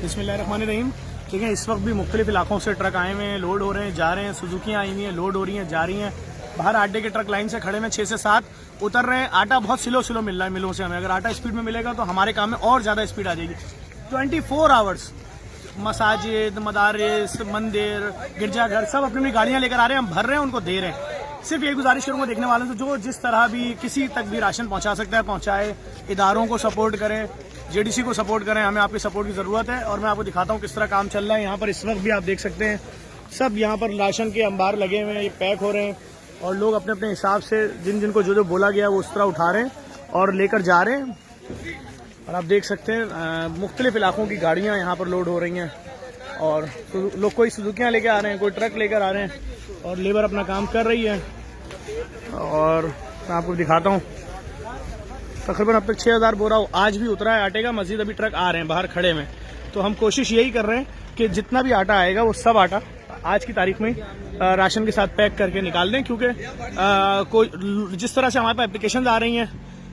बिस्मिल्लाहिर्रहमानिर्रहीम। देखें, इस वक्त भी मुख्तलिफ इलाकों से ट्रक आए हुए हैं, लोड हो रहे हैं, जा रहे हैं। सुजुकियाँ आई हुई हैं, लोड हो रही हैं, जा रही हैं। बाहर आटे के ट्रक लाइन से खड़े में 6 से 7 उतर रहे हैं। आटा बहुत स्लो मिल रहा है मिलों से हमें। अगर आटा स्पीड में मिलेगा तो हमारे काम में और ज़्यादा स्पीड आ जाएगी। 24 आवर्स मसाजिद, मदारिस, मंदिर, गिरजाघर सब अपनी अपनी गाड़ियाँ लेकर आ रहे हैं, हम भर रहे हैं, उनको दे रहे हैं। सिर्फ यही गुजारिश करूँगा देखने वालों से, जो जिस तरह भी किसी तक भी राशन पहुँचा सकता है पहुँचाए। इदारों को सपोर्ट करें, जेडीसी को सपोर्ट करें। हमें आपकी सपोर्ट की ज़रूरत है। और मैं आपको दिखाता हूँ किस तरह काम चल रहा है यहाँ पर। इस वक्त भी आप देख सकते हैं सब यहाँ पर राशन के अंबार लगे हुए हैं, ये पैक हो रहे हैं और लोग अपने अपने हिसाब से जिनको जो बोला गया वो उस तरह उठा रहे हैं और लेकर जा रहे हैं। और आप देख सकते हैं मुख्तलिफ इलाकों की गाड़ियाँ यहाँ पर लोड हो रही हैं और लोग कोई सुजुकियाँ लेकर आ रहे हैं, कोई ट्रक लेकर आ रहे हैं और लेबर अपना काम कर रही है। और मैं आपको दिखाता हूँ, तकरीबन अब तक 6000 बोरा आज भी उतरा है आटे का। मजीद अभी ट्रक आ रहे हैं बाहर खड़े में। तो हम कोशिश यही कर रहे हैं कि जितना भी आटा आएगा वो सब आटा आज की तारीख में राशन के साथ पैक करके निकाल दें, क्योंकि कोई जिस तरह से हमारे पास एप्लीकेशन आ रही हैं,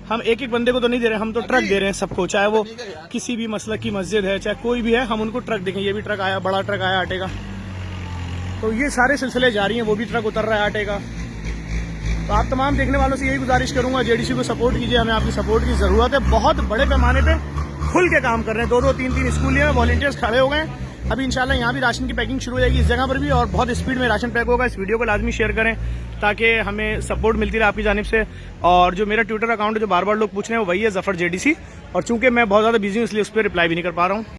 हम एक एक बंदे को तो नहीं दे रहे, हम तो ट्रक दे रहे हैं सबको। चाहे वो किसी भी मसलक की मस्जिद है, चाहे कोई भी है, हम उनको ट्रक देंगे। ये भी ट्रक आया, बड़ा ट्रक आया आटे का। तो ये सारे सिलसिले जारी हैं। वो भी ट्रक उतर रहा है आटे का। तो आप तमाम देखने वालों से यही गुजारिश करूंगा, जेडीसी को सपोर्ट कीजिए। हमें आपकी सपोर्ट की ज़रूरत है। बहुत बड़े पैमाने पे खुल के काम कर रहे हैं। 2-2, 3-3 स्कूल में वॉलंटियर्स खड़े हो गए। अभी इंशाल्लाह यहाँ भी राशन की पैकिंग शुरू हो जाएगी इस जगह पर भी, और बहुत स्पीड में राशन पैक होगा। इस वीडियो को लाजमी शेयर करें ताकि हमें सपोर्ट मिलती रहे आपकी जानिब से। और जो मेरा ट्विटर अकाउंट है, जो बार बार लोग पूछ रहे हैं, वो वही है ज़फ़र जेडीसी। और चूंकि मैं बहुत ज़्यादा बिजी हूँ इसलिए उस पर रिप्लाई भी नहीं कर पा रहा हूँ।